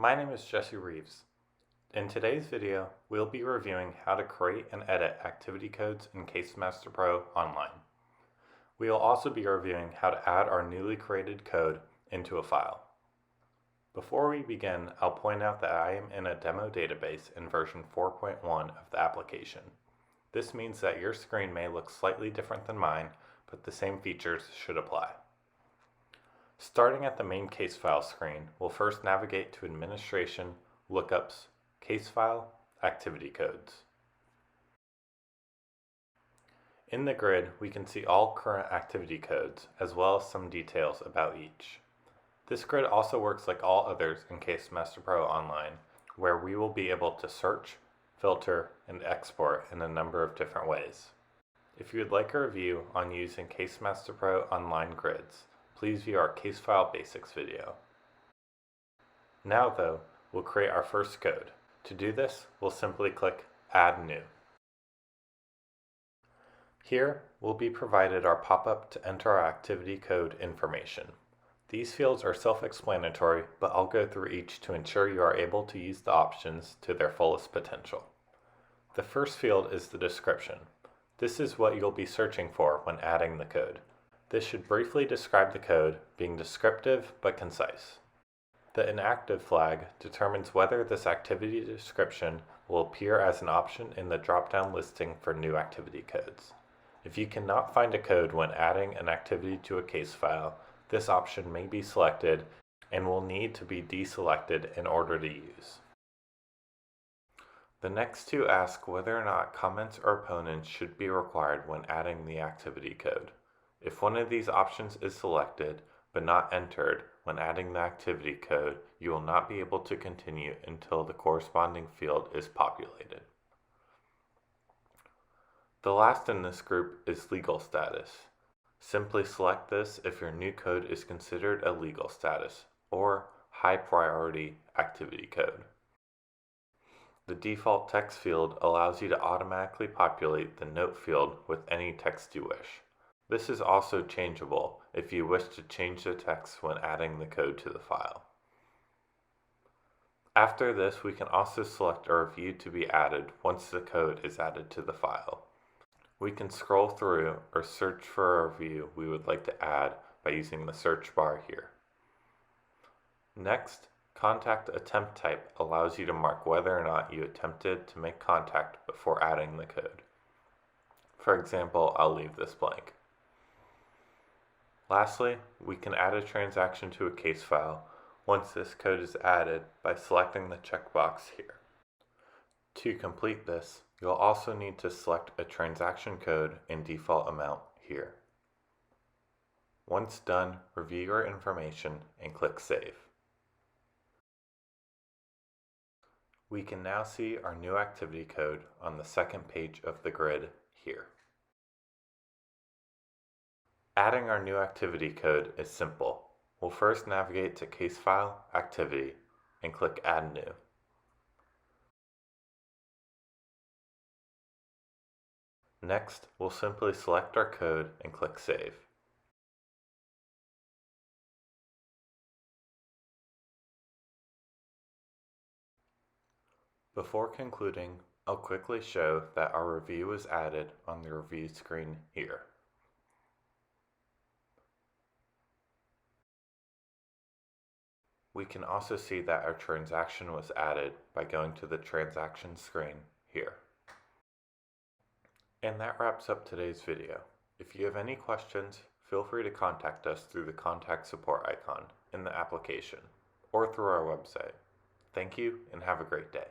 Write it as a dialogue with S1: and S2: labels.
S1: My name is Jesse Reeves. In today's video, we'll be reviewing how to create and edit activity codes in CaseMaster Pro Online. We will also be reviewing how to add our newly created code into a file. Before we begin, I'll point out that I am in a demo database in version 4.1 of the application. This means that your screen may look slightly different than mine, but the same features should apply. Starting at the main case file screen, we'll first navigate to Administration, Lookups, Case File, Activity Codes. In the grid, we can see all current activity codes, as well as some details about each. This grid also works like all others in CaseMaster Pro Online, where we will be able to search, filter, and export in a number of different ways. If you would like a review on using CaseMaster Pro Online grids, please view our Case File Basics video. Now though, we'll create our first code. To do this, we'll simply click Add New. Here, we'll be provided our pop-up to enter our activity code information. These fields are self-explanatory, but I'll go through each to ensure you are able to use the options to their fullest potential. The first field is the description. This is what you'll be searching for when adding the code. This should briefly describe the code, being descriptive but concise. The inactive flag determines whether this activity description will appear as an option in the drop-down listing for new activity codes. If you cannot find a code when adding an activity to a case file, this option may be selected and will need to be deselected in order to use. The next two ask whether or not comments or opponents should be required when adding the activity code. If one of these options is selected but not entered when adding the activity code, you will not be able to continue until the corresponding field is populated. The last in this group is legal status. Simply select this if your new code is considered a legal status or high priority activity code. The default text field allows you to automatically populate the note field with any text you wish. This is also changeable if you wish to change the text when adding the code to the file. After this, we can also select a review to be added once the code is added to the file. We can scroll through or search for a review we would like to add by using the search bar here. Next, Contact Attempt Type allows you to mark whether or not you attempted to make contact before adding the code. For example, I'll leave this blank. Lastly, we can add a transaction to a case file once this code is added by selecting the checkbox here. To complete this, you'll also need to select a transaction code and default amount here. Once done, review your information and click Save. We can now see our new activity code on the second page of the grid here. Adding our new activity code is simple. We'll first navigate to Case File, Activity, and click Add New. Next, we'll simply select our code and click Save. Before concluding, I'll quickly show that our review is added on the review screen here. We can also see that our transaction was added by going to the transaction screen here. And that wraps up today's video. If you have any questions, feel free to contact us through the contact support icon in the application or through our website. Thank you and have a great day.